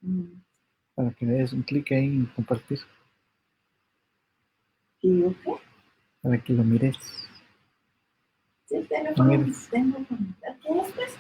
Mm. para que le des un clic ahí en compartir, ¿Y yo qué? para que lo mires. Sí, el Lo teléfono mires. tengo. ¿Qué es, pues?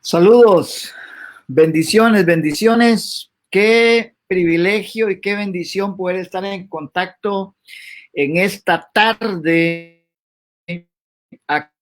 Saludos, bendiciones, bendiciones. Qué privilegio y qué bendición poder estar en contacto en esta tarde acá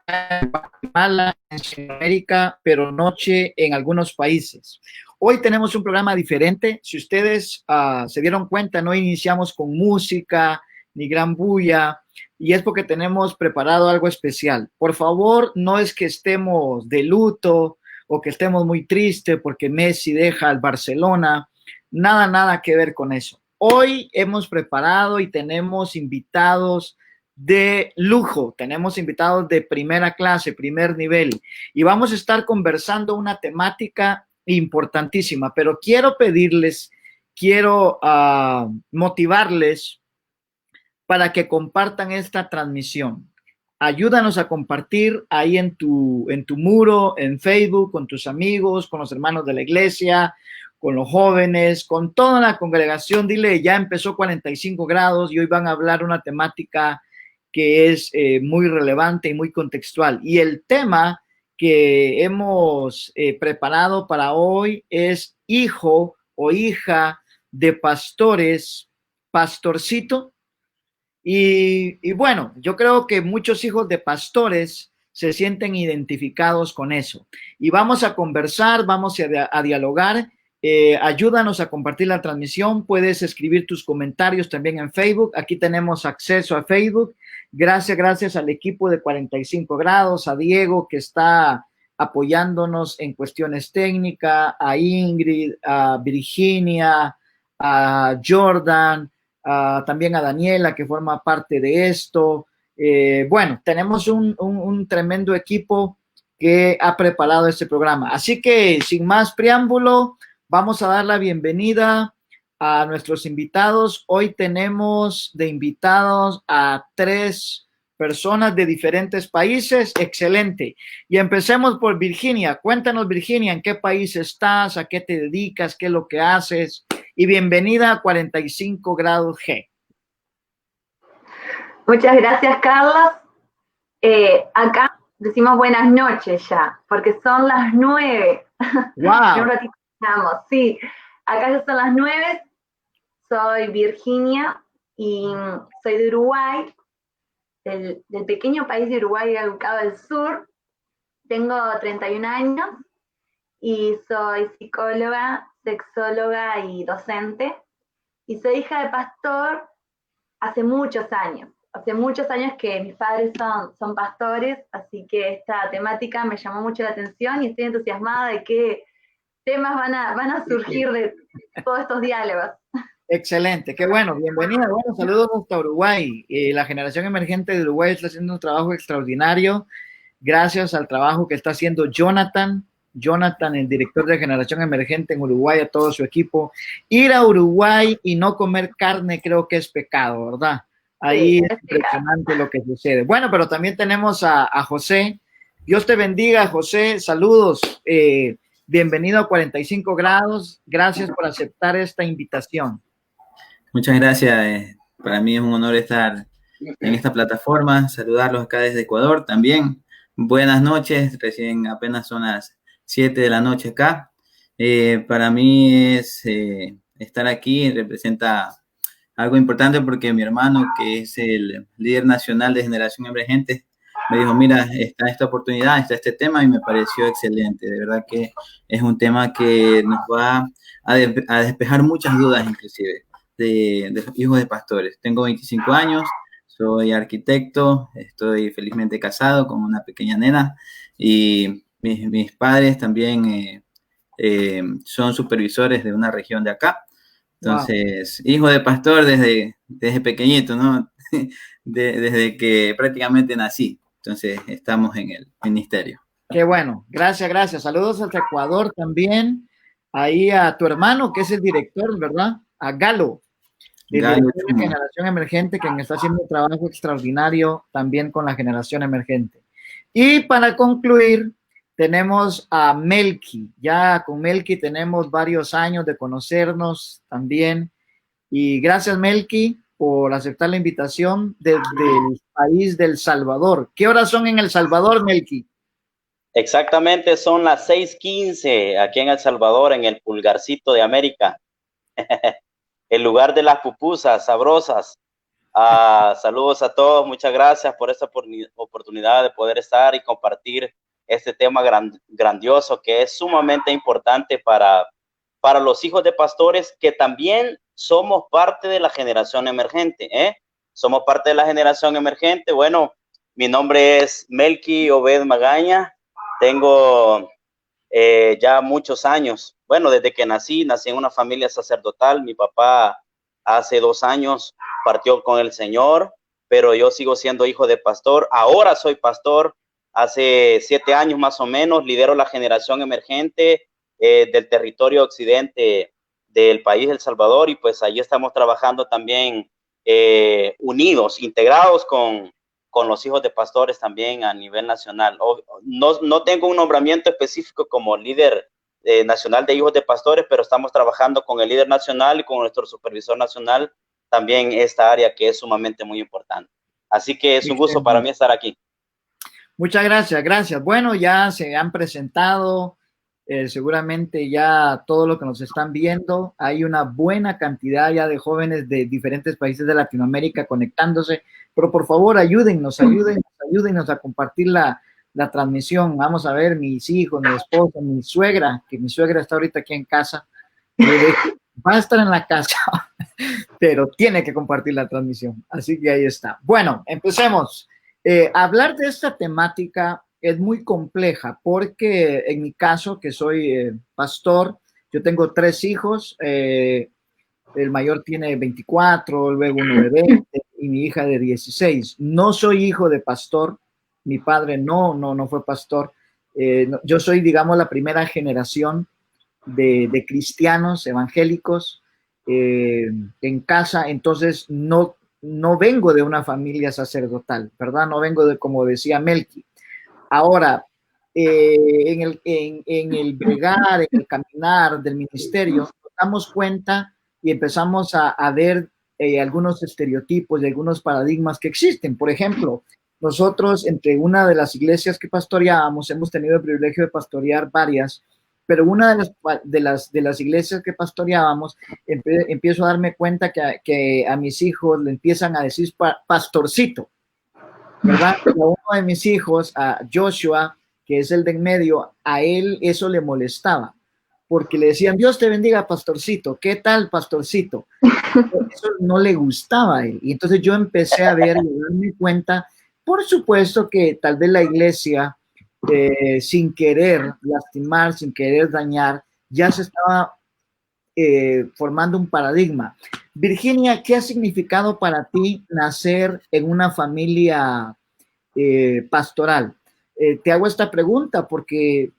en Guatemala, en Centroamérica, pero noche en algunos países. Hoy tenemos un programa diferente. Si ustedes se dieron cuenta, no iniciamos con música ni gran bulla, y es porque tenemos preparado algo especial. Por favor, no es que estemos de luto o que estemos muy tristes porque Messi deja al Barcelona. Nada, nada que ver con eso. Hoy hemos preparado y tenemos invitados de lujo, tenemos invitados de primera clase, primer nivel, y vamos a estar conversando una temática importantísima, pero quiero pedirles, quiero motivarles para que compartan esta transmisión. Ayúdanos a compartir ahí en tu muro, en Facebook, con tus amigos, con los hermanos de la iglesia, con los jóvenes, con toda la congregación. Dile, ya empezó 45 grados y hoy van a hablar una temática que es muy relevante y muy contextual. Y el tema que hemos preparado para hoy es hijo o hija de pastores, pastorcito. Y bueno, yo creo que muchos hijos de pastores se sienten identificados con eso. Y vamos a conversar, vamos a dialogar. Ayúdanos a compartir la transmisión. Puedes escribir tus comentarios también en Facebook. Aquí tenemos acceso a Facebook. Gracias al equipo de 45 grados, a Diego que está apoyándonos en cuestiones técnicas, a Ingrid, a Virginia, a Jordan, también a Daniela que forma parte de esto. Bueno, tenemos un tremendo equipo que ha preparado este programa. Así que sin más preámbulo, vamos a dar la bienvenida a nuestros invitados. Hoy tenemos de invitados a 3 personas de diferentes países. Excelente. Y empecemos por Virginia. Cuéntanos, Virginia, ¿en qué país estás? ¿A qué te dedicas? ¿Qué es lo que haces? Y bienvenida a 45 grados G. Muchas gracias, Carlos. Acá decimos buenas noches ya, porque son las 9. Wow. En un ratito estamos, sí. Acá ya son las 9. Soy Virginia y soy de Uruguay, del pequeño país de Uruguay, ubicado al sur. Tengo 31 años y soy psicóloga, sexóloga y docente. Y soy hija de pastor hace muchos años. Hace muchos años que mis padres son pastores, así que esta temática me llamó mucho la atención y estoy entusiasmada de qué temas van a surgir de todos estos diálogos. Excelente, qué bueno, bienvenida. Bueno, saludos hasta Uruguay. La generación emergente de Uruguay está haciendo un trabajo extraordinario gracias al trabajo que está haciendo Jonathan, el director de Generación Emergente en Uruguay, a todo su equipo. Ir a Uruguay y no comer carne creo que es pecado, ¿verdad? Ahí sí, es impresionante lo que sucede. Bueno, pero también tenemos a José. Dios te bendiga, José. Saludos. Bienvenido a 45 grados. Gracias por aceptar esta invitación. Muchas gracias. Para mí es un honor estar en esta plataforma. Saludarlos acá desde Ecuador también. Buenas noches. Recién apenas son las 7 de la noche acá. Para mí es estar aquí representa algo importante porque mi hermano, que es el líder nacional de Generación Emergente, me dijo, mira, está esta oportunidad, está este tema y me pareció excelente. De verdad que es un tema que nos va a despejar muchas dudas, inclusive, de hijos de pastores. Tengo 25 años, soy arquitecto, estoy felizmente casado con una pequeña nena y mis padres también son supervisores de una región de acá. Entonces, wow. Hijo de pastor desde pequeñito, ¿no? Desde que prácticamente nací. Entonces, estamos en el ministerio. Qué bueno. Gracias. Saludos hasta Ecuador también. Ahí a tu hermano, que es el director, ¿verdad? A Galo, el director de Generación Emergente, quien está haciendo un trabajo extraordinario también con la Generación Emergente. Y para concluir, tenemos a Melky. Ya con Melky tenemos varios años de conocernos también. Y gracias, Melky, por aceptar la invitación desde el país del Salvador. ¿Qué horas son en El Salvador, Melky? Exactamente, son las 6:15 aquí en El Salvador, en el pulgarcito de América. El lugar de las pupusas sabrosas. Saludos a todos, muchas gracias por esta oportunidad de poder estar y compartir este tema grandioso que es sumamente importante para los hijos de pastores que también somos parte de la generación emergente, Somos parte de la generación emergente. Bueno, mi nombre es Melky Obed Magaña, tengo ya muchos años, bueno, desde que nací en una familia sacerdotal. Mi papá hace 2 años partió con el Señor, pero yo sigo siendo hijo de pastor. Ahora soy pastor. Hace 7 años más o menos lidero la generación emergente del territorio occidente del país de El Salvador, y pues ahí estamos trabajando también unidos, integrados con los hijos de pastores también a nivel nacional. No tengo un nombramiento específico como líder nacional de hijos de pastores, pero estamos trabajando con el líder nacional y con nuestro supervisor nacional también esta área que es sumamente muy importante. Así que es un gusto para mí estar aquí. Muchas gracias, gracias. Bueno, ya se han presentado, seguramente ya todo lo que nos están viendo. Hay una buena cantidad ya de jóvenes de diferentes países de Latinoamérica conectándose, pero por favor ayúdennos a compartir la transmisión. Vamos a ver, mis hijos, mi esposa, mi suegra, que mi suegra está ahorita aquí en casa, va a estar en la casa, pero tiene que compartir la transmisión. Así que ahí está. Bueno, empecemos. Hablar de esta temática es muy compleja porque en mi caso, que soy pastor, yo tengo 3 hijos, el mayor tiene 24, luego uno de 20 y mi hija de 16. No soy hijo de pastor, mi padre no fue pastor. Yo soy, digamos, la primera generación de cristianos evangélicos en casa, entonces no vengo de una familia sacerdotal, ¿verdad? No vengo de, como decía Melqui. Ahora, en el bregar, en el caminar del ministerio, nos damos cuenta y empezamos a ver algunos estereotipos y algunos paradigmas que existen. Por ejemplo, nosotros, entre una de las iglesias que pastoreábamos, hemos tenido el privilegio de pastorear varias, pero una de las iglesias que pastoreábamos, empiezo a darme cuenta que a mis hijos le empiezan a decir pastorcito, ¿verdad? Y a uno de mis hijos, a Joshua, que es el de en medio, a él eso le molestaba, porque le decían, Dios te bendiga, pastorcito, ¿qué tal, pastorcito? Eso no le gustaba a él. Y entonces yo empecé a ver y a darme cuenta, por supuesto que tal vez la iglesia, sin querer lastimar, sin querer dañar, ya se estaba formando un paradigma. Virginia, ¿qué ha significado para ti nacer en una familia pastoral? Te hago esta pregunta porque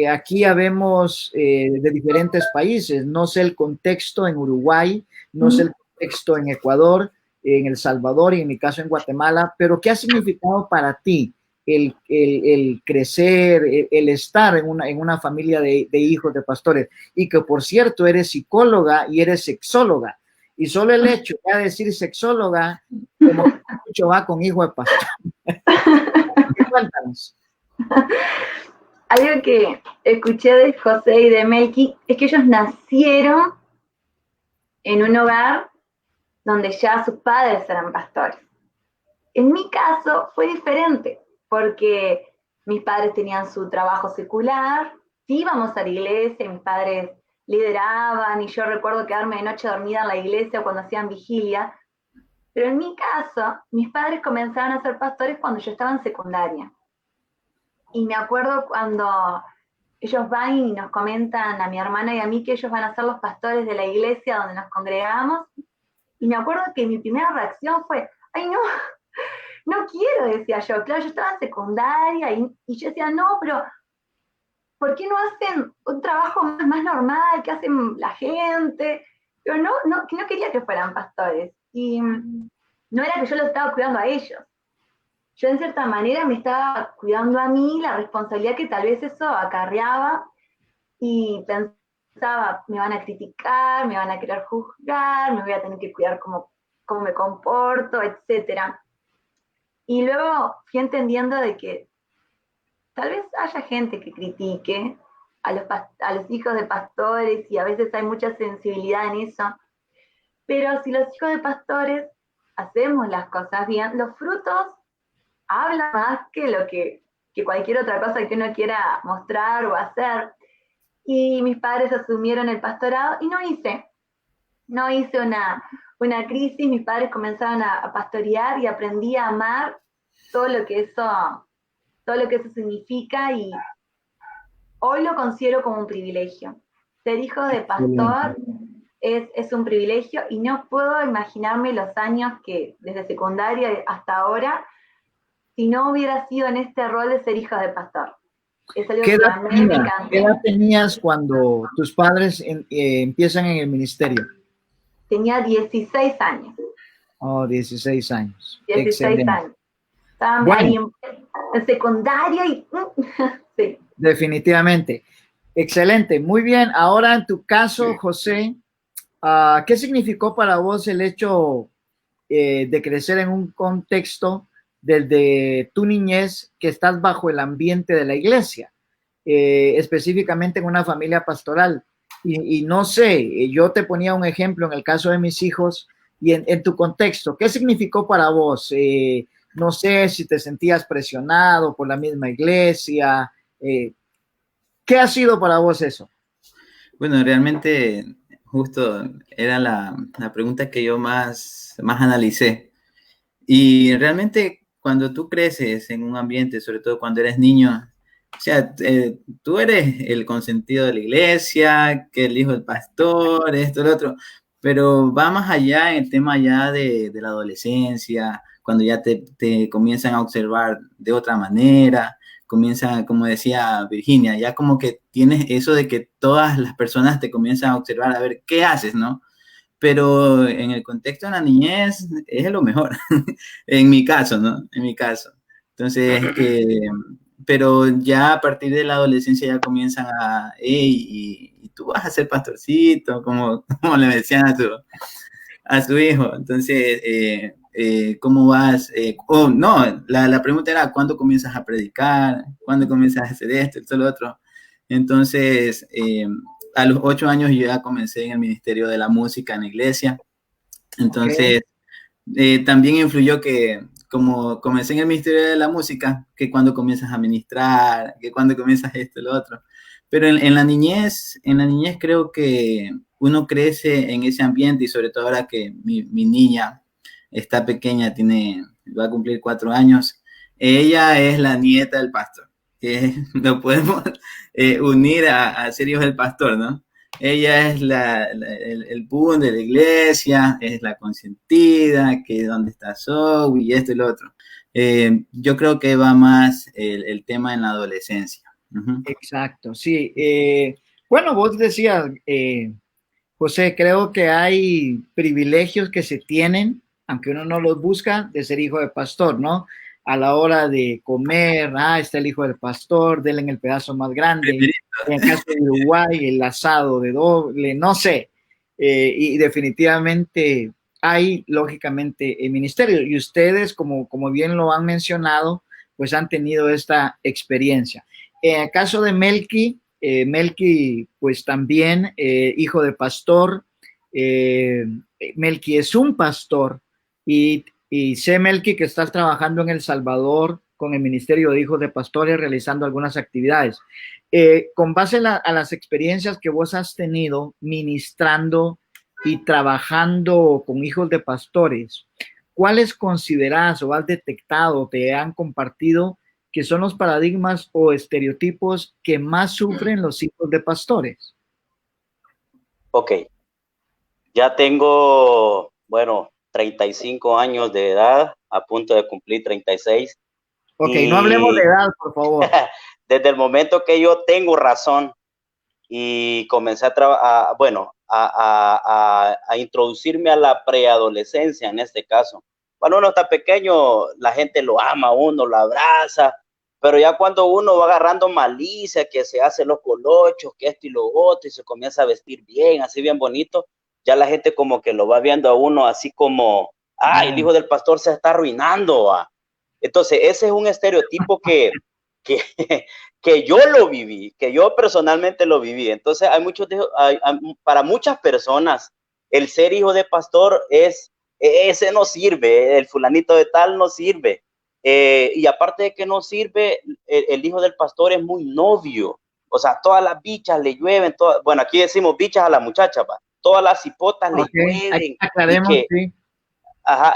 aquí habemos de diferentes países. No sé el contexto en Uruguay, no sé el contexto en Ecuador, en El Salvador y en mi caso en Guatemala, pero ¿qué ha significado para ti el crecer, el estar en una familia de hijos de pastores? Y que, por cierto, eres psicóloga y eres sexóloga. Y solo el hecho de decir sexóloga, como mucho va con hijo de pastor. Cuéntanos. Algo que escuché de José y de Melqui es que ellos nacieron en un hogar donde ya sus padres eran pastores. En mi caso fue diferente, porque mis padres tenían su trabajo secular, íbamos a la iglesia, mis padres lideraban, y yo recuerdo quedarme de noche dormida en la iglesia cuando hacían vigilia, pero en mi caso, mis padres comenzaron a ser pastores cuando yo estaba en secundaria. Y me acuerdo cuando ellos van y nos comentan a mi hermana y a mí que ellos van a ser los pastores de la iglesia donde nos congregamos, y me acuerdo que mi primera reacción fue, ¡ay no! No quiero, decía yo. Claro, yo estaba en secundaria y yo decía, no, pero ¿por qué no hacen un trabajo más normal que hacen la gente? Pero no quería que fueran pastores. Y no era que yo los estaba cuidando a ellos. Yo en cierta manera me estaba cuidando a mí la responsabilidad que tal vez eso acarreaba, y pensaba, me van a criticar, me van a querer juzgar, me voy a tener que cuidar cómo me comporto, etcétera. Y luego fui entendiendo de que tal vez haya gente que critique a los hijos de pastores, y a veces hay mucha sensibilidad en eso, pero si los hijos de pastores hacemos las cosas bien, los frutos hablan más que cualquier otra cosa que uno quiera mostrar o hacer. Y mis padres asumieron el pastorado y no hice una crisis. Mis padres comenzaron a pastorear y aprendí a amar todo lo que eso significa, y hoy lo considero como un privilegio. Ser hijo de pastor es un privilegio, y no puedo imaginarme los años que desde secundaria hasta ahora si no hubiera sido en este rol de ser hijo de pastor. Es algo ¿Qué que edad a mí me tenías? encanta. ¿Qué edad tenías cuando tus padres empiezan en el ministerio? Tenía 16 años. Oh, 16 años. 16 Excelente. años. Estaban Bueno. ahí en secundaria y sí. Definitivamente. Excelente. Muy bien. Ahora, en tu caso, José, ¿qué significó para vos el hecho de crecer en un contexto desde tu niñez que estás bajo el ambiente de la iglesia, específicamente en una familia pastoral. Y no sé, yo te ponía un ejemplo en el caso de mis hijos y en tu contexto, ¿qué significó para vos? No sé si te sentías presionado por la misma iglesia. ¿Qué ha sido para vos eso? Bueno, realmente justo era la pregunta que yo más analicé. Y realmente cuando tú creces en un ambiente, sobre todo cuando eres niño, o sea, tú eres el consentido de la iglesia, que el hijo del pastor, esto, lo otro, pero va más allá en el tema ya de la adolescencia, cuando ya te comienzan a observar de otra manera, comienza, como decía Virginia, ya como que tienes eso de que todas las personas te comienzan a observar a ver qué haces, ¿no? Pero en el contexto de la niñez es lo mejor, en mi caso, ¿no? En mi caso. Entonces, pero ya a partir de la adolescencia ya comienzan a, hey, y tú vas a ser pastorcito, como le decían a su hijo. Entonces, ¿cómo vas? No, la pregunta era, ¿cuándo comienzas a predicar? ¿Cuándo comienzas a hacer esto, esto, lo otro? Entonces, a los 8 años yo ya comencé en el ministerio de la música en la iglesia. Entonces, también influyó que como comencé en el ministerio de la música, que cuando comienzas a ministrar, que cuando comienzas esto y lo otro. Pero en la niñez creo que uno crece en ese ambiente y sobre todo ahora que mi niña está pequeña, va a cumplir 4 años, ella es la nieta del pastor, que lo podemos unir a ser hijos del pastor, ¿no? Ella es el boom de la iglesia, es la consentida, que dónde está Zoe y esto y lo otro. Yo creo que va más el tema en la adolescencia. Uh-huh. Exacto, sí. Bueno, vos decías, José, creo que hay privilegios que se tienen, aunque uno no los busca, de ser hijo de pastor, ¿no? A la hora de comer, está el hijo del pastor, denle en el pedazo más grande. En el caso de Uruguay, el asado de doble, no sé. Y definitivamente hay, lógicamente, el ministerio. Y ustedes, como bien lo han mencionado, pues han tenido esta experiencia. En el caso de Melqui, pues también hijo de pastor. Melqui es un pastor y sé, Melqui, que estás trabajando en El Salvador con el Ministerio de Hijos de Pastores realizando algunas actividades. Con base a las experiencias que vos has tenido ministrando y trabajando con hijos de pastores, ¿cuáles considerás o has detectado, te han compartido que son los paradigmas o estereotipos que más sufren los hijos de pastores? Ok, ya tengo, 35 años de edad, a punto de cumplir 36. Ok, no hablemos de edad, por favor. Desde el momento que yo tengo razón y comencé a introducirme a la preadolescencia en este caso. Cuando uno está pequeño, la gente lo ama, uno lo abraza, pero ya cuando uno va agarrando malicia, que se hace los colochos, que esto y lo otro, y se comienza a vestir bien, así bien bonito, ya la gente como que lo va viendo a uno así como, el hijo del pastor se está arruinando. Entonces, ese es un estereotipo que yo lo viví, que yo personalmente lo viví. Entonces, para muchas personas, el ser hijo de pastor ese no sirve, el fulanito de tal no sirve. Y aparte de que no sirve, el hijo del pastor es muy novio. O sea, todas las bichas le llueven, bueno, aquí decimos bichas a la muchacha, todas las cipotas le llueven. Aclaremos, sí.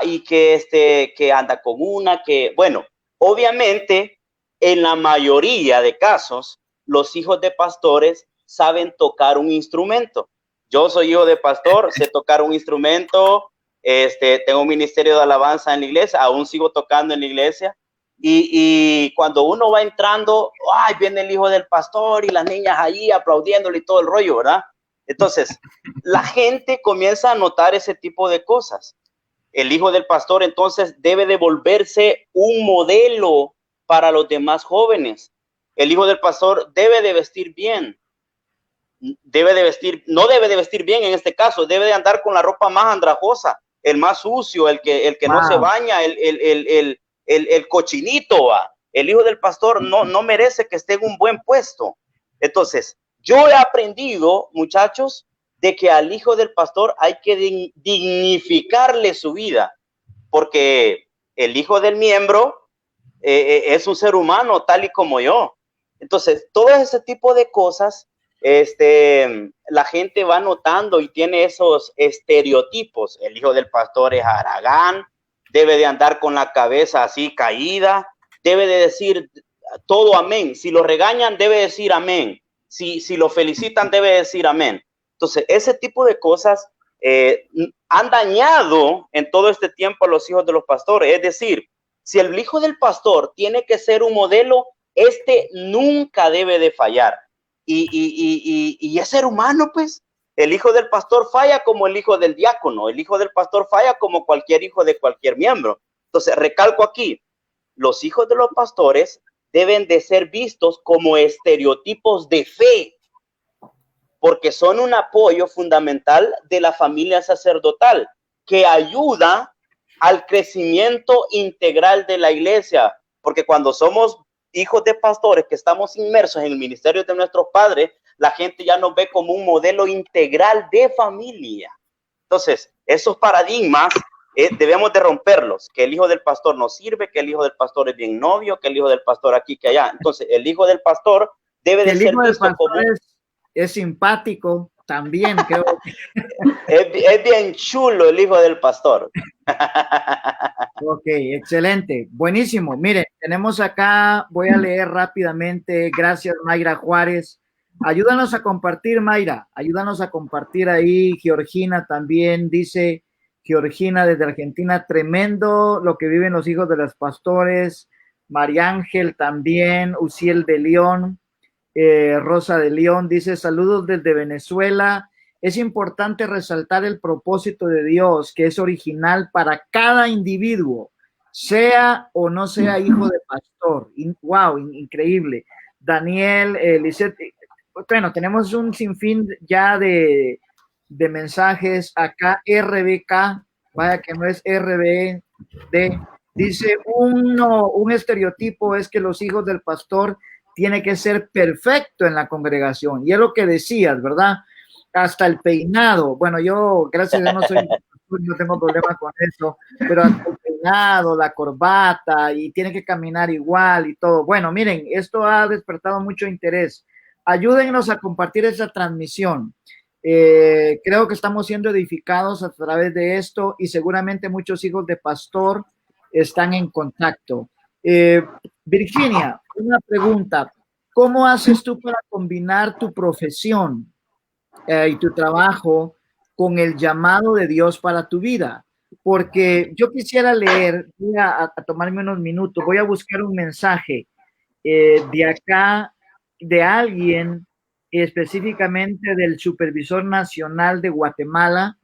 Y que anda con una, bueno, obviamente, en la mayoría de casos, los hijos de pastores saben tocar un instrumento. Yo soy hijo de pastor, sé tocar un instrumento, tengo un ministerio de alabanza en la iglesia, aún sigo tocando en la iglesia. Y cuando uno va entrando, viene el hijo del pastor y las niñas allí aplaudiéndole y todo el rollo, ¿verdad? Entonces, la gente comienza a notar ese tipo de cosas. El hijo del pastor entonces debe de volverse un modelo para los demás jóvenes. El hijo del pastor debe de vestir bien. No debe de vestir bien en este caso, debe de andar con la ropa más andrajosa, el más sucio, el que no se baña, el cochinito, ¿va? El hijo del pastor no merece que esté en un buen puesto. Entonces, yo he aprendido, muchachos, de que al hijo del pastor hay que dignificarle su vida, porque el hijo del miembro es un ser humano tal y como yo. Entonces, todo ese tipo de cosas, la gente va notando y tiene esos estereotipos. El hijo del pastor es haragán, debe de andar con la cabeza así caída, debe de decir todo amén. Si lo regañan, debe decir amén. Si lo felicitan, debe decir amén. Entonces, ese tipo de cosas han dañado en todo este tiempo a los hijos de los pastores. Es decir, si el hijo del pastor tiene que ser un modelo, nunca debe de fallar. Y es ser humano, pues. El hijo del pastor falla como el hijo del diácono. El hijo del pastor falla como cualquier hijo de cualquier miembro. Entonces, recalco aquí, los hijos de los pastores deben de ser vistos como estereotipos de fe, porque son un apoyo fundamental de la familia sacerdotal que ayuda al crecimiento integral de la iglesia, porque cuando somos hijos de pastores que estamos inmersos en el ministerio de nuestros padres, la gente ya nos ve como un modelo integral de familia. Entonces, esos paradigmas debemos de romperlos, que el hijo del pastor no sirve, que el hijo del pastor es bien novio, que el hijo del pastor aquí, que allá. Entonces, el hijo del pastor debe de ser visto como... Es simpático también, creo. Es bien chulo el hijo del pastor. Ok, excelente, buenísimo. Miren, tenemos acá, voy a leer rápidamente. Gracias, Mayra Juárez. Ayúdanos a compartir, Mayra. Ayúdanos a compartir ahí. Georgina también dice, Georgina desde Argentina, tremendo lo que viven los hijos de los pastores. María Ángel también, Uciel de León. Rosa de León dice, saludos desde Venezuela. Es importante resaltar el propósito de Dios, que es original para cada individuo, sea o no sea hijo de pastor. Wow, increíble. Daniel, Lisette, bueno, tenemos un sinfín ya de mensajes acá. RBK, vaya que no es RBD, dice, un estereotipo es que los hijos del pastor tiene que ser perfecto en la congregación. Y es lo que decías, ¿verdad? Hasta el peinado. Bueno, yo, gracias a Dios, no tengo problema con eso, pero hasta el peinado, la corbata, y tiene que caminar igual y todo. Bueno, miren, esto ha despertado mucho interés. Ayúdennos a compartir esa transmisión. Creo que estamos siendo edificados a través de esto y seguramente muchos hijos de pastor están en contacto. Virginia, una pregunta. ¿Cómo haces tú para combinar tu profesión y tu trabajo con el llamado de Dios para tu vida? Porque yo quisiera leer, voy a tomarme unos minutos, voy a buscar un mensaje de acá, de alguien específicamente del Supervisor Nacional de Guatemala,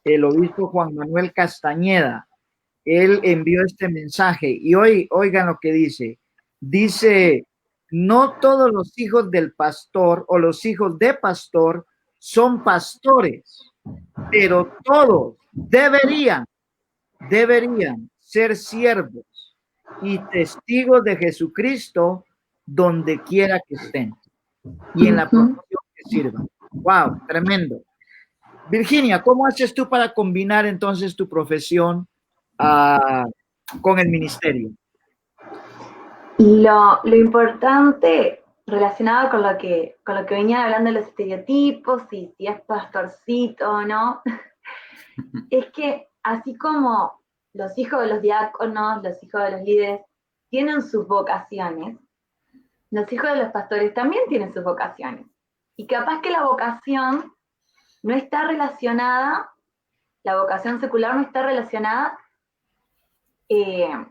el obispo Juan Manuel Castañeda. Él envió este mensaje y hoy, oigan lo que dice. Dice, no todos los hijos del pastor o los hijos de pastor son pastores, pero todos deberían ser siervos y testigos de Jesucristo donde quiera que estén y en la profesión que sirvan. Wow, tremendo. Virginia, ¿cómo haces tú para combinar entonces tu profesión con el ministerio? Lo importante relacionado con lo que venía hablando de los estereotipos y si es pastorcito o no, es que así como los hijos de los diáconos, los hijos de los líderes tienen sus vocaciones, los hijos de los pastores también tienen sus vocaciones. Y capaz que la vocación no está relacionada, la vocación secular no está relacionada a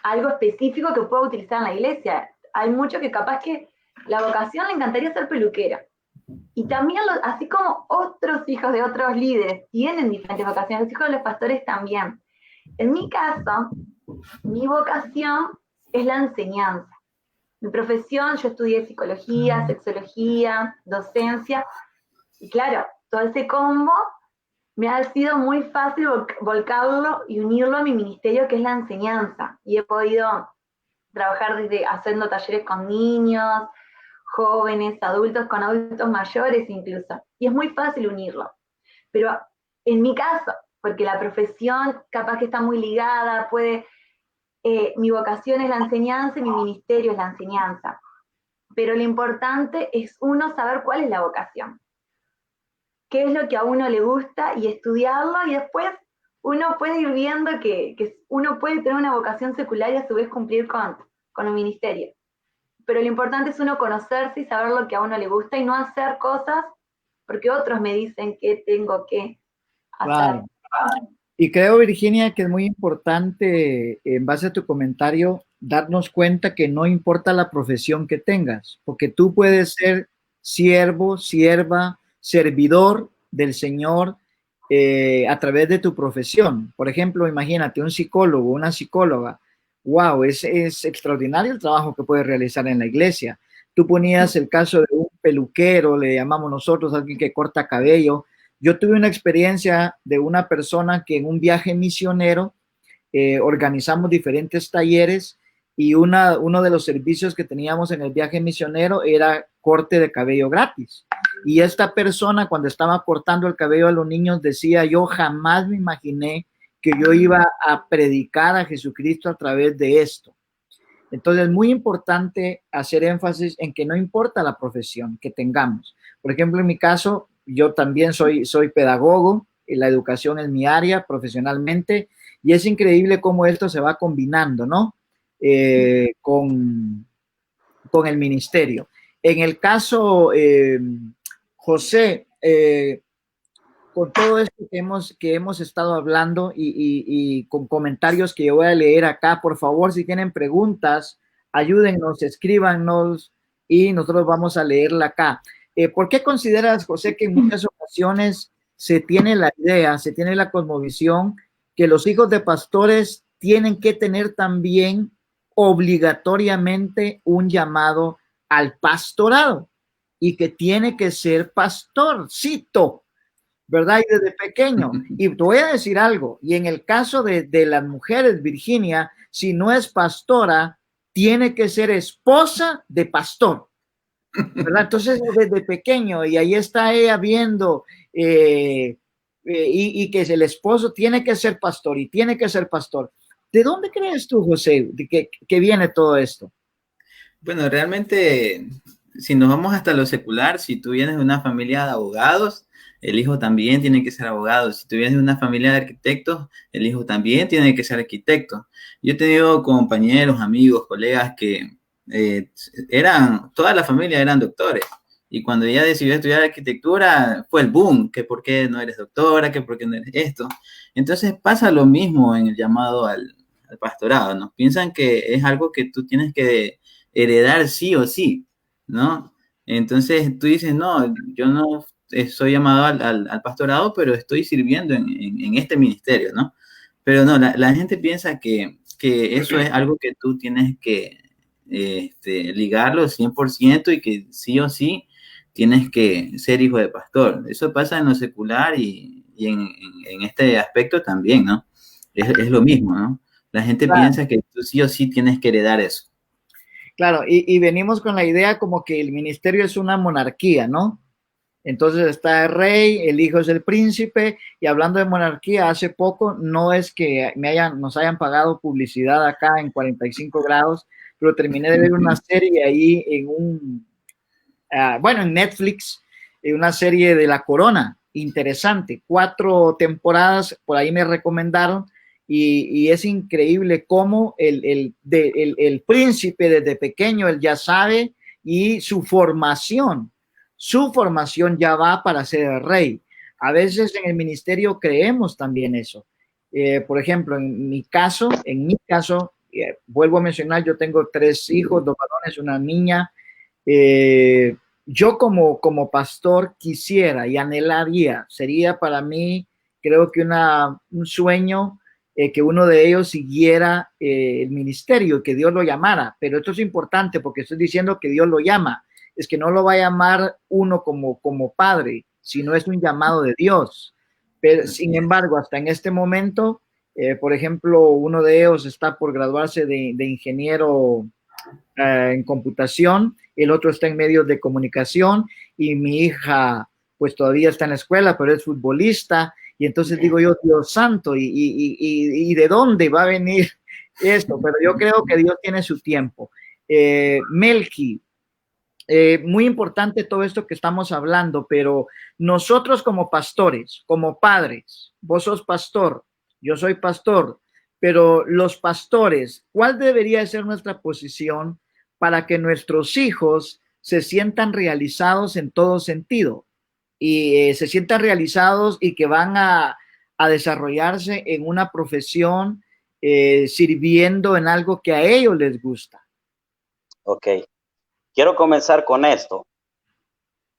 algo específico que pueda utilizar en la iglesia. Hay muchos que capaz que la vocación le encantaría ser peluquera. Y también, así como otros hijos de otros líderes tienen diferentes vocaciones, los hijos de los pastores también. En mi caso, mi vocación es la enseñanza. Mi profesión, yo estudié psicología, sexología, docencia, y claro, todo ese combo me ha sido muy fácil volcarlo y unirlo a mi ministerio, que es la enseñanza. Y he podido trabajar desde haciendo talleres con niños, jóvenes, adultos, con adultos mayores incluso. Y es muy fácil unirlo. Pero en mi caso, porque la profesión capaz que está muy ligada, mi vocación es la enseñanza y mi ministerio es la enseñanza. Pero lo importante es uno saber cuál es la vocación, qué es lo que a uno le gusta y estudiarlo, y después uno puede ir viendo que uno puede tener una vocación secular y a su vez cumplir con un ministerio. Pero lo importante es uno conocerse y saber lo que a uno le gusta y no hacer cosas porque otros me dicen que tengo que hacer. Claro. Y creo, Virginia, que es muy importante, en base a tu comentario, darnos cuenta que no importa la profesión que tengas, porque tú puedes ser siervo, sierva, servidor del Señor a través de tu profesión. Por ejemplo, imagínate un psicólogo, una psicóloga. Wow, es extraordinario el trabajo que puede realizar en la iglesia. Tú ponías el caso de un peluquero, le llamamos nosotros, alguien que corta cabello. Yo tuve una experiencia de una persona que en un viaje misionero organizamos diferentes talleres y uno de los servicios que teníamos en el viaje misionero era corte de cabello gratis. Y esta persona, cuando estaba cortando el cabello a los niños, decía: yo jamás me imaginé que yo iba a predicar a Jesucristo a través de esto. Entonces es muy importante hacer énfasis en que no importa la profesión que tengamos. Por ejemplo, en mi caso, yo también soy pedagogo, y la educación es mi área profesionalmente, y es increíble cómo esto se va combinando, ¿no? Con el ministerio. En el caso, José, con todo esto que hemos estado hablando y con comentarios que yo voy a leer acá, por favor, si tienen preguntas, ayúdennos, escríbanos y nosotros vamos a leerla acá. ¿Por qué consideras, José, que en muchas ocasiones se tiene la idea, se tiene la cosmovisión que los hijos de pastores tienen que tener también obligatoriamente un llamado al pastorado y que tiene que ser pastorcito, ¿verdad? Y desde pequeño. Y te voy a decir algo, y en el caso de las mujeres, Virginia, si no es pastora, tiene que ser esposa de pastor, ¿verdad? Entonces, desde pequeño, y ahí está ella viendo, y que el esposo tiene que ser pastor, y tiene que ser pastor. ¿De dónde crees tú, José, que viene todo esto? Bueno, realmente, si nos vamos hasta lo secular, si tú vienes de una familia de abogados, el hijo también tiene que ser abogado. Si tú vienes de una familia de arquitectos, el hijo también tiene que ser arquitecto. Yo he tenido compañeros, amigos, colegas que toda la familia eran doctores. Y cuando ella decidió estudiar arquitectura, fue el boom, que por qué no eres doctora, que por qué no eres esto. Entonces pasa lo mismo en el llamado al pastorado, ¿no? Piensan que es algo que tú tienes que heredar sí o sí, ¿no? Entonces tú dices: no, yo no soy llamado al pastorado, pero estoy sirviendo en este ministerio, ¿no? Pero no, la gente piensa que eso es algo que tú tienes que ligarlo 100% y que sí o sí tienes que ser hijo de pastor. Eso pasa en lo secular y en este aspecto también, ¿no? Es lo mismo, ¿no? La gente piensa que tú sí o sí tienes que heredar eso. Claro, y venimos con la idea como que el ministerio es una monarquía, ¿no? Entonces está el rey, el hijo es el príncipe, y hablando de monarquía, hace poco, no es que nos hayan pagado publicidad acá en 45 grados, pero terminé de ver una serie ahí en Netflix, una serie de La Corona, interesante, 4 temporadas, por ahí me recomendaron, y es increíble cómo el príncipe desde pequeño, él ya sabe, y su formación ya va para ser el rey. A veces en el ministerio creemos también eso. Por ejemplo, en mi caso, vuelvo a mencionar, yo tengo 3 hijos, 2 varones, una niña. Yo como pastor quisiera y anhelaría, sería para mí, creo que un sueño, que uno de ellos siguiera el ministerio, que Dios lo llamara. Pero esto es importante porque estoy diciendo que Dios lo llama. Es que no lo va a llamar uno como padre, sino es un llamado de Dios. Pero, sin embargo, hasta en este momento, por ejemplo, uno de ellos está por graduarse de ingeniero en computación, el otro está en medios de comunicación y mi hija pues todavía está en la escuela, pero es futbolista. Y entonces digo yo, Dios santo, ¿y de dónde va a venir esto? Pero yo creo que Dios tiene su tiempo. Melqui, muy importante todo esto que estamos hablando, pero nosotros como pastores, como padres, vos sos pastor, yo soy pastor, pero los pastores, ¿cuál debería ser nuestra posición para que nuestros hijos se sientan realizados en todo sentido y se sientan realizados y que van a desarrollarse en una profesión sirviendo en algo que a ellos les gusta? Ok. Quiero comenzar con esto.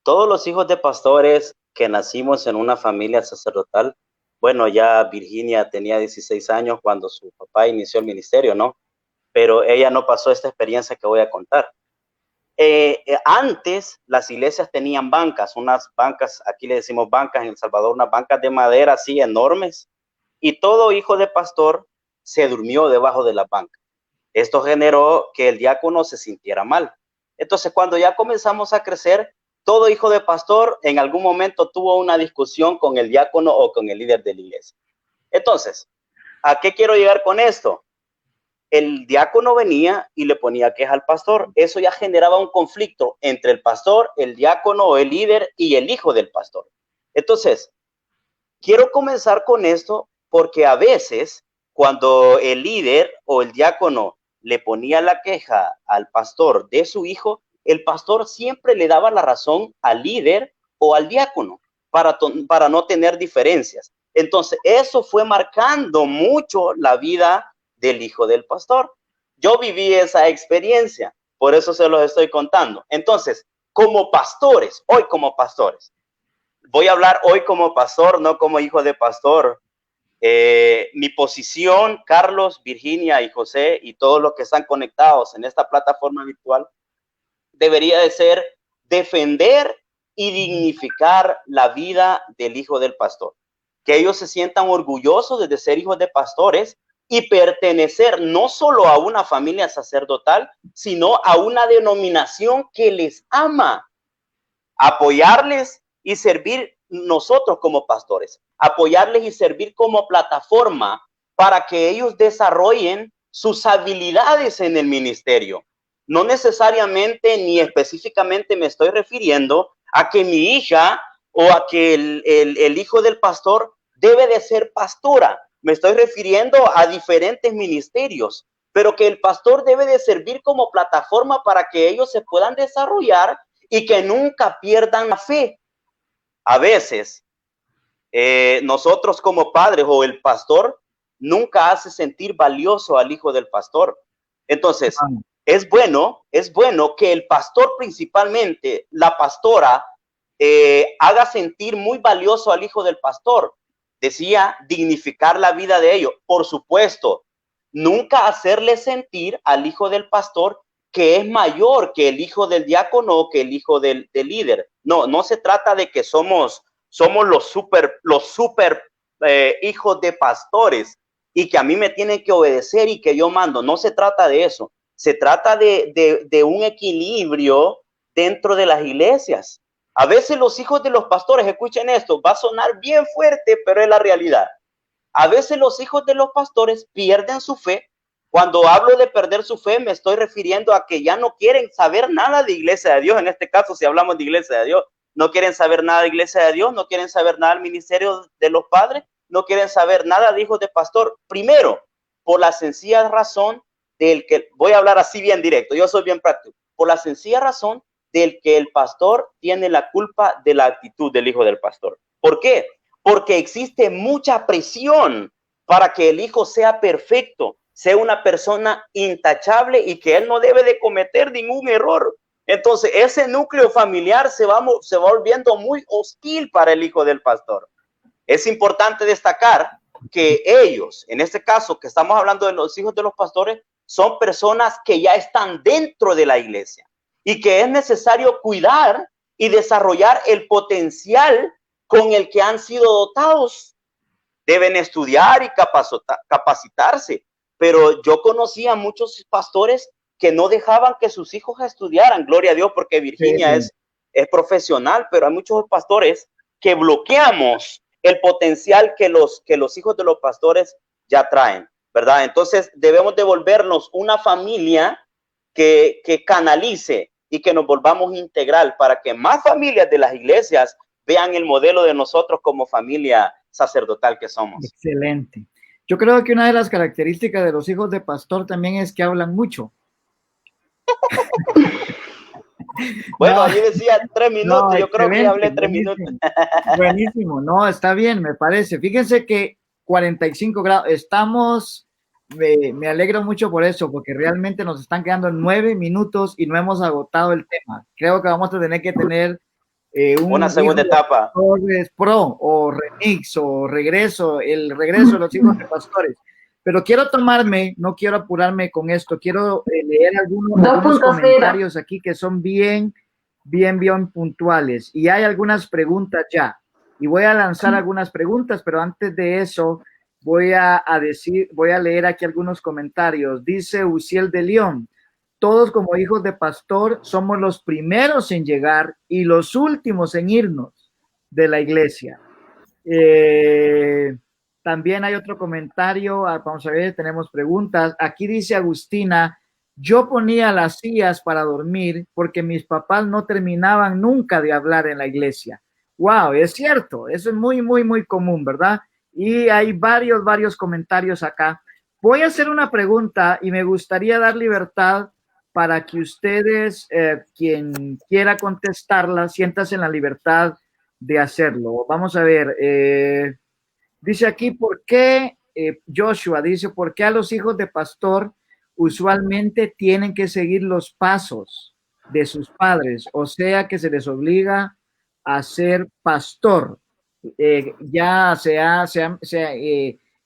Todos los hijos de pastores que nacimos en una familia sacerdotal, bueno, ya Virginia tenía 16 años cuando su papá inició el ministerio, ¿no? Pero ella no pasó esta experiencia que voy a contar. Antes las iglesias tenían bancas, unas bancas, aquí le decimos bancas en El Salvador, unas bancas de madera así enormes, y todo hijo de pastor se durmió debajo de la banca. Esto generó que el diácono se sintiera mal. Entonces, cuando ya comenzamos a crecer, todo hijo de pastor en algún momento tuvo una discusión con el diácono o con el líder de la iglesia. Entonces, ¿a qué quiero llegar con esto? El diácono venía y le ponía queja al pastor. Eso ya generaba un conflicto entre el pastor, el diácono o el líder y el hijo del pastor. Entonces, quiero comenzar con esto porque a veces cuando el líder o el diácono le ponía la queja al pastor de su hijo, el pastor siempre le daba la razón al líder o al diácono para no tener diferencias. Entonces, eso fue marcando mucho la vida del hijo del pastor. Yo viví esa experiencia, por eso se los estoy contando. Entonces, como pastores, hoy como pastores, voy a hablar hoy como pastor, no como hijo de pastor. Mi posición, Carlos, Virginia y José y todos los que están conectados en esta plataforma virtual, debería de ser defender y dignificar la vida del hijo del pastor. Que ellos se sientan orgullosos de ser hijos de pastores y pertenecer no solo a una familia sacerdotal, sino a una denominación que les ama. Apoyarles y servir nosotros como pastores, apoyarles y servir como plataforma para que ellos desarrollen sus habilidades en el ministerio. No necesariamente ni específicamente me estoy refiriendo a que mi hija o a que el hijo del pastor debe de ser pastora. Me estoy refiriendo a diferentes ministerios, pero que el pastor debe de servir como plataforma para que ellos se puedan desarrollar y que nunca pierdan la fe. A veces, nosotros como padres o el pastor nunca hace sentir valioso al hijo del pastor. Entonces, es bueno que el pastor, principalmente la pastora, haga sentir muy valioso al hijo del pastor. Decía, dignificar la vida de ellos. Por supuesto, nunca hacerle sentir al hijo del pastor que es mayor que el hijo del diácono o que el hijo del líder. No se trata de que somos los super hijos de pastores y que a mí me tienen que obedecer y que yo mando. No se trata de eso. Se trata de un equilibrio dentro de las iglesias. A veces los hijos de los pastores, escuchen esto, va a sonar bien fuerte, pero es la realidad. A veces los hijos de los pastores pierden su fe. Cuando hablo de perder su fe, me estoy refiriendo a que ya no quieren saber nada de iglesia de Dios. En este caso, si hablamos de iglesia de Dios, no quieren saber nada de iglesia de Dios, no quieren saber nada del ministerio de los padres, no quieren saber nada de hijos de pastor. Primero, por la sencilla razón del que, voy a hablar así bien directo, yo soy bien práctico, por la sencilla razón del que el pastor tiene la culpa de la actitud del hijo del pastor. ¿Por qué? Porque existe mucha presión para que el hijo sea perfecto, sea una persona intachable y que él no debe de cometer ningún error. Entonces, ese núcleo familiar se va volviendo muy hostil para el hijo del pastor. Es importante destacar que ellos, en este caso que estamos hablando de los hijos de los pastores, son personas que ya están dentro de la iglesia y que es necesario cuidar y desarrollar el potencial con el que han sido dotados. Deben estudiar y capacitarse. Pero yo conocía a muchos pastores que no dejaban que sus hijos estudiaran. Gloria a Dios, porque Virginia es profesional, pero hay muchos pastores que bloqueamos el potencial que los hijos de los pastores ya traen, ¿verdad? Entonces debemos devolvernos una familia que canalice y que nos volvamos integral para que más familias de las iglesias vean el modelo de nosotros como familia sacerdotal que somos. Excelente. Yo creo que una de las características de los hijos de pastor también es que hablan mucho. Bueno, No, ahí decía 3 minutos, no, yo creo que ya hablé 3 buenísimo, minutos. buenísimo, no, está bien, me parece. Fíjense que 45 grados, estamos, me alegro mucho por eso, porque realmente nos están quedando 9 minutos y no hemos agotado el tema. Creo que vamos a tener que tener una segunda etapa. Pro o remix o regreso, el regreso de los hijos de pastores. Pero quiero tomarme, no quiero apurarme con esto, quiero leer algunos comentarios aquí que son bien puntuales. Y hay algunas preguntas ya. Y voy a lanzar algunas preguntas, pero antes de eso voy a leer aquí algunos comentarios. Dice Uciel de León: todos como hijos de pastor somos los primeros en llegar y los últimos en irnos de la iglesia. También hay otro comentario, vamos a ver, tenemos preguntas. Aquí dice Agustina: yo ponía las sillas para dormir porque mis papás no terminaban nunca de hablar en la iglesia. Wow, es cierto, eso es muy común, ¿verdad? Y hay varios comentarios acá. Voy a hacer una pregunta y me gustaría dar libertad para que ustedes, quien quiera contestarla, siéntase en la libertad de hacerlo. Vamos a ver, dice aquí, ¿por qué, Joshua dice, por qué a los hijos de pastor usualmente tienen que seguir los pasos de sus padres? O sea, que se les obliga a ser pastor.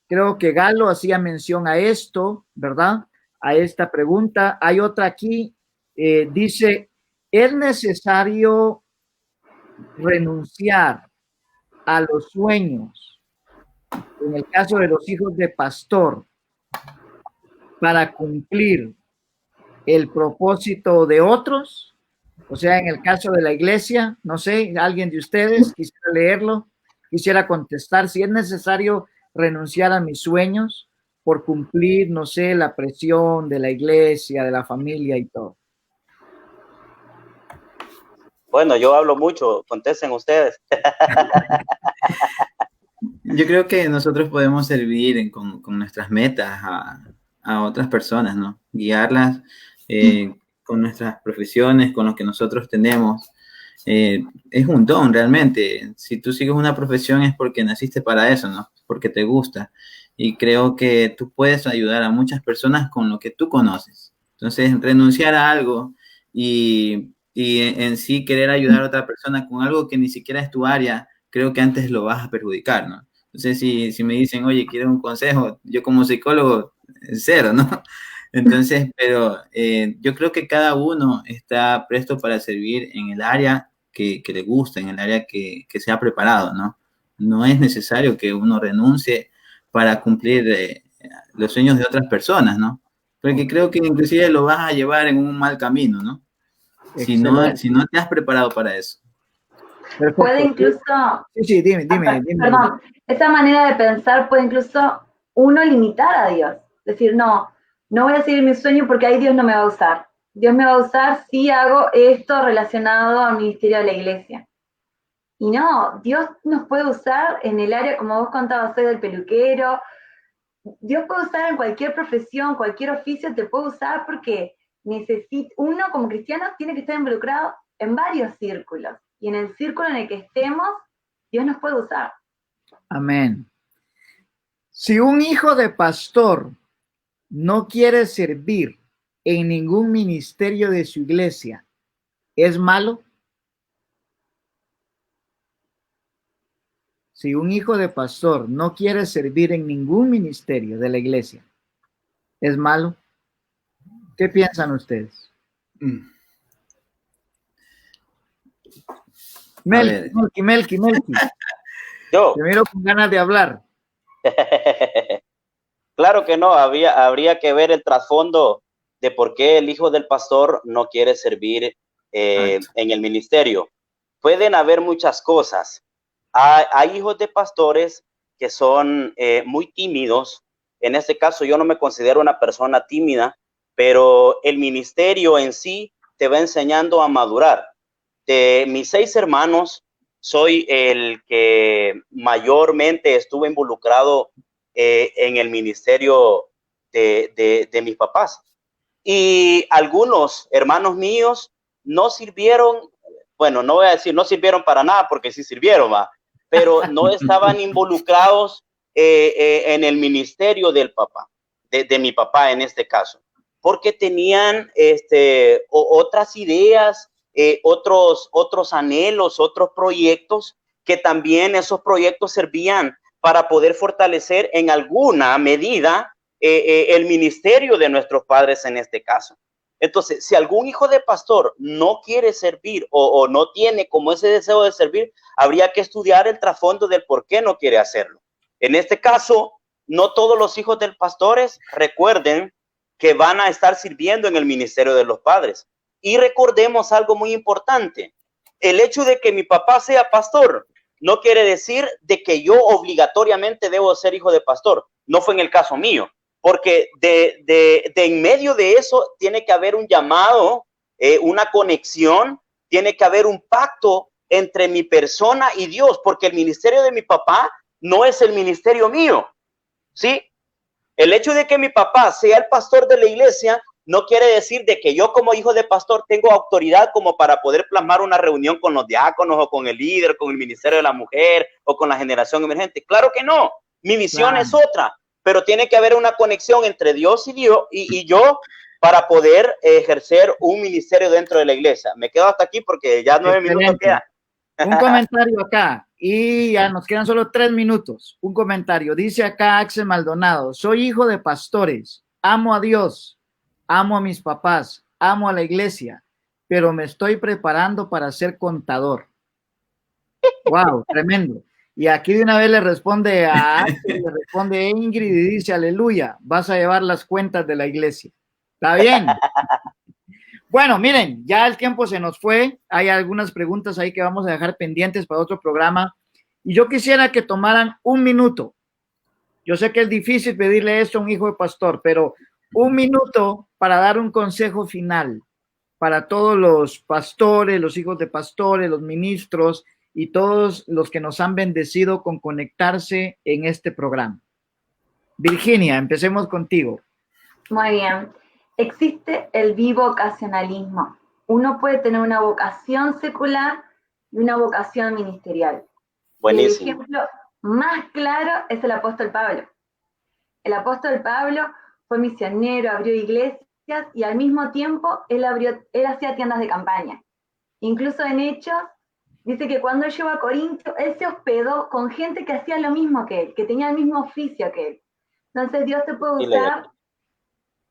Creo que Galo hacía mención a esto, ¿verdad? A esta pregunta. Hay otra aquí, dice, ¿es necesario renunciar a los sueños en el caso de los hijos de pastor para cumplir el propósito de otros? O sea, en el caso de la iglesia, no sé, alguien de ustedes quisiera leerlo, quisiera contestar si es necesario renunciar a mis sueños por cumplir, no sé, la presión de la iglesia, de la familia y todo. Bueno, yo hablo mucho, contesten ustedes. Yo creo que nosotros podemos servir con nuestras metas a otras personas, ¿no? Guiarlas con nuestras profesiones, con lo que nosotros tenemos. Es un don realmente. Si tú sigues una profesión es porque naciste para eso, ¿no? Porque te gusta. Y creo que tú puedes ayudar a muchas personas con lo que tú conoces. Entonces, renunciar a algo y en sí querer ayudar a otra persona con algo que ni siquiera es tu área, creo que antes lo vas a perjudicar, ¿no? Entonces, si me dicen, oye, quiero un consejo, yo como psicólogo, cero, ¿no? Entonces, pero yo creo que cada uno está presto para servir en el área que le gusta, en el área que se ha preparado, ¿no? No es necesario que uno renuncie para cumplir los sueños de otras personas, ¿no? Porque creo que inclusive lo vas a llevar en un mal camino, ¿no? Si no te has preparado para eso. Perfecto. Puede incluso... Sí, dime. Perdón, esa manera de pensar puede incluso uno limitar a Dios. Decir, no voy a seguir mi sueño porque ahí Dios no me va a usar. Dios me va a usar si hago esto relacionado al ministerio de la iglesia. Y no, Dios nos puede usar en el área, como vos contabas, soy del peluquero. Dios puede usar en cualquier profesión, cualquier oficio, te puede usar porque uno como cristiano tiene que estar involucrado en varios círculos. Y en el círculo en el que estemos, Dios nos puede usar. Amén. Si un hijo de pastor no quiere servir en ningún ministerio de su iglesia, ¿es malo? Si un hijo de pastor no quiere servir en ningún ministerio de la iglesia, ¿es malo? ¿Qué piensan ustedes? Melqui. Yo. Te miro con ganas de hablar. Claro que no, habría que ver el trasfondo de por qué el hijo del pastor no quiere servir en el ministerio. Pueden haber muchas cosas. Hay hijos de pastores que son muy tímidos. En este caso, yo no me considero una persona tímida, pero el ministerio en sí te va enseñando a madurar. De mis 6 hermanos, soy el que mayormente estuvo involucrado en el ministerio de mis papás. Y algunos hermanos míos no sirvieron, bueno, no voy a decir no sirvieron para nada porque sí sirvieron, ¿va? Pero no estaban involucrados en el ministerio del papá, de mi papá en este caso, porque tenían otras ideas, otros anhelos, otros proyectos, que también esos proyectos servían para poder fortalecer en alguna medida el ministerio de nuestros padres en este caso. Entonces, si algún hijo de pastor no quiere servir o no tiene como ese deseo de servir, habría que estudiar el trasfondo del por qué no quiere hacerlo. En este caso, no todos los hijos de pastores recuerden que van a estar sirviendo en el ministerio de los padres. Y recordemos algo muy importante. El hecho de que mi papá sea pastor no quiere decir de que yo obligatoriamente debo ser hijo de pastor. No fue en el caso mío, porque de en medio de eso tiene que haber un llamado, una conexión, tiene que haber un pacto entre mi persona y Dios, porque el ministerio de mi papá no es el ministerio mío, ¿sí? El hecho de que mi papá sea el pastor de la iglesia no quiere decir de que yo como hijo de pastor tengo autoridad como para poder plasmar una reunión con los diáconos o con el líder, con el ministerio de la mujer o con la generación emergente. Claro que no. Mi misión es otra, pero tiene que haber una conexión entre Dios y yo para poder ejercer un ministerio dentro de la iglesia. Me quedo hasta aquí porque ya 9 minutos quedan. Un comentario acá y ya nos quedan solo 3 minutos. Un comentario. Dice acá Axel Maldonado: soy hijo de pastores, amo a Dios, amo a mis papás, amo a la iglesia, pero me estoy preparando para ser contador. Wow, tremendo. Y aquí de una vez le responde a Axel, le responde Ingrid y dice: aleluya, vas a llevar las cuentas de la iglesia. ¿Está bien? Bueno, miren, ya el tiempo se nos fue. Hay algunas preguntas ahí que vamos a dejar pendientes para otro programa. Y yo quisiera que tomaran un minuto. Yo sé que es difícil pedirle esto a un hijo de pastor, pero un minuto para dar un consejo final para todos los pastores, los hijos de pastores, los ministros y todos los que nos han bendecido con conectarse en este programa. Virginia, empecemos contigo. Muy bien. Existe el bivocacionalismo. Uno puede tener una vocación secular y una vocación ministerial. Buenísimo. Y el ejemplo más claro es el apóstol Pablo. El apóstol Pablo fue misionero, abrió iglesias y al mismo tiempo él hacía tiendas de campaña. Incluso en Hechos dice que cuando él llegó a Corintio, él se hospedó con gente que hacía lo mismo que él, que tenía el mismo oficio que él. Entonces Dios te puede usar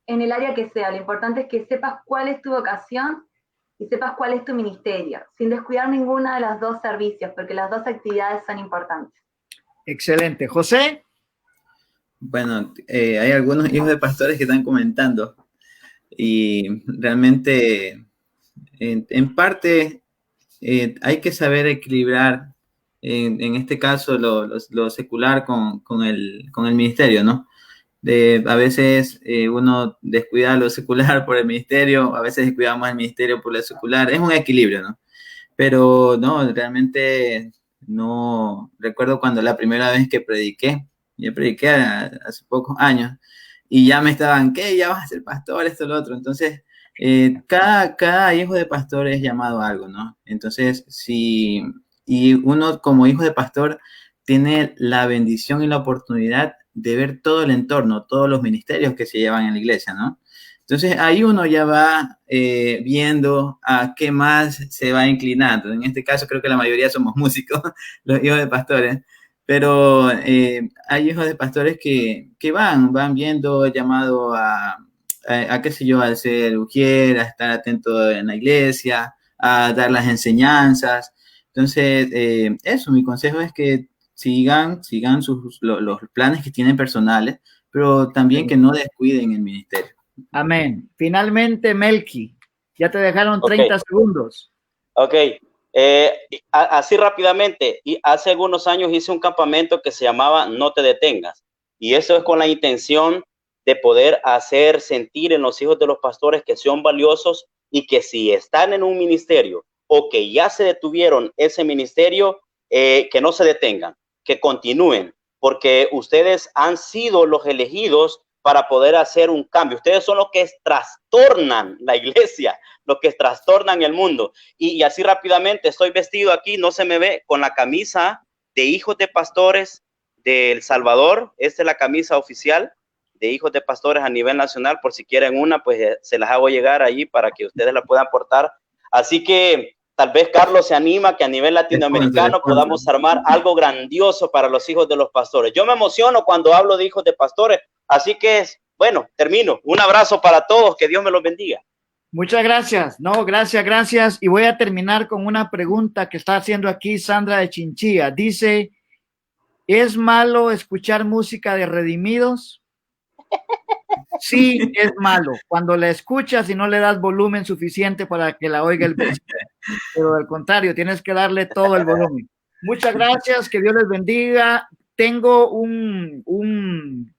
en el área que sea. Lo importante es que sepas cuál es tu vocación y sepas cuál es tu ministerio, sin descuidar ninguna de los dos servicios, porque las dos actividades son importantes. Excelente. José. Bueno, hay algunos hijos de pastores que están comentando y realmente en parte hay que saber equilibrar en este caso lo secular con el ministerio, ¿no? A veces uno descuida lo secular por el ministerio, a veces descuidamos el ministerio por lo secular, es un equilibrio, ¿no? Pero no, realmente no recuerdo cuando la primera vez que prediqué, yo prediqué hace pocos años y ya me estaban, ¿qué? Ya vas a ser pastor, esto, lo otro. Entonces, cada hijo de pastor es llamado a algo, ¿no? Entonces, y uno como hijo de pastor tiene la bendición y la oportunidad de ver todo el entorno, todos los ministerios que se llevan en la iglesia, ¿no? Entonces ahí uno ya va viendo a qué más se va inclinando. En este caso creo que la mayoría somos músicos, los hijos de pastores, pero hay hijos de pastores que van viendo llamado a qué sé yo, al ser ujier, a estar atento en la iglesia, a dar las enseñanzas. Entonces, eso, mi consejo es que sigan los planes que tienen personales, pero también que no descuiden el ministerio. Amén. Finalmente, Melqui, ya te dejaron Ok. 30 segundos. Ok, así rápidamente, y hace algunos años hice un campamento que se llamaba No te detengas, y eso es con la intención de poder hacer sentir en los hijos de los pastores que son valiosos y que si están en un ministerio o que ya se detuvieron ese ministerio, que no se detengan, que continúen, porque ustedes han sido los elegidos para poder hacer un cambio. Ustedes son los que trastornan la iglesia, los que trastornan el mundo. Y así rápidamente, estoy vestido aquí, no se me ve, con la camisa de hijos de pastores de El Salvador. Esta es la camisa oficial de hijos de pastores a nivel nacional. Por si quieren una, pues se las hago llegar allí para que ustedes la puedan portar. Así que tal vez Carlos se anima que a nivel latinoamericano podamos armar algo grandioso para los hijos de los pastores. Yo me emociono cuando hablo de hijos de pastores. Así que, bueno, termino. Un abrazo para todos. Que Dios me los bendiga. Muchas gracias. No, gracias. Y voy a terminar con una pregunta que está haciendo aquí Sandra de Chinchilla. Dice, ¿es malo escuchar música de redimidos? Sí, es malo. Cuando la escuchas y no le das volumen suficiente para que la oiga el vecino. Pero al contrario, tienes que darle todo el volumen. Muchas gracias. Que Dios les bendiga. Tengo un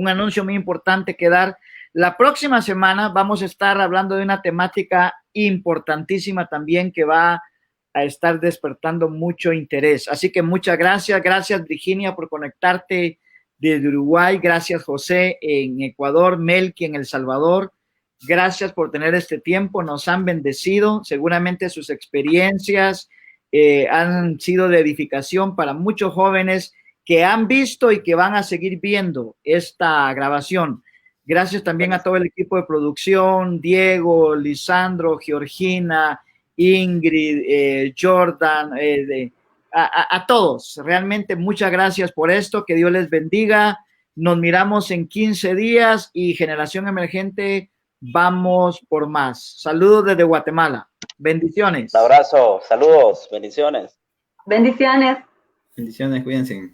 anuncio muy importante que dar. La próxima semana vamos a estar hablando de una temática importantísima también que va a estar despertando mucho interés. Así que muchas gracias. Gracias, Virginia, por conectarte desde Uruguay. Gracias, José, en Ecuador, Melqui en El Salvador. Gracias por tener este tiempo. Nos han bendecido. Seguramente sus experiencias han sido de edificación para muchos jóvenes que han visto y que van a seguir viendo esta grabación. Gracias también a todo el equipo de producción, Diego, Lisandro, Georgina, Ingrid, Jordan, a todos. Realmente muchas gracias por esto. Que Dios les bendiga. Nos miramos en 15 días y Generación Emergente, vamos por más. Saludos desde Guatemala. Bendiciones. Un abrazo, saludos, bendiciones. Bendiciones. Bendiciones, cuídense.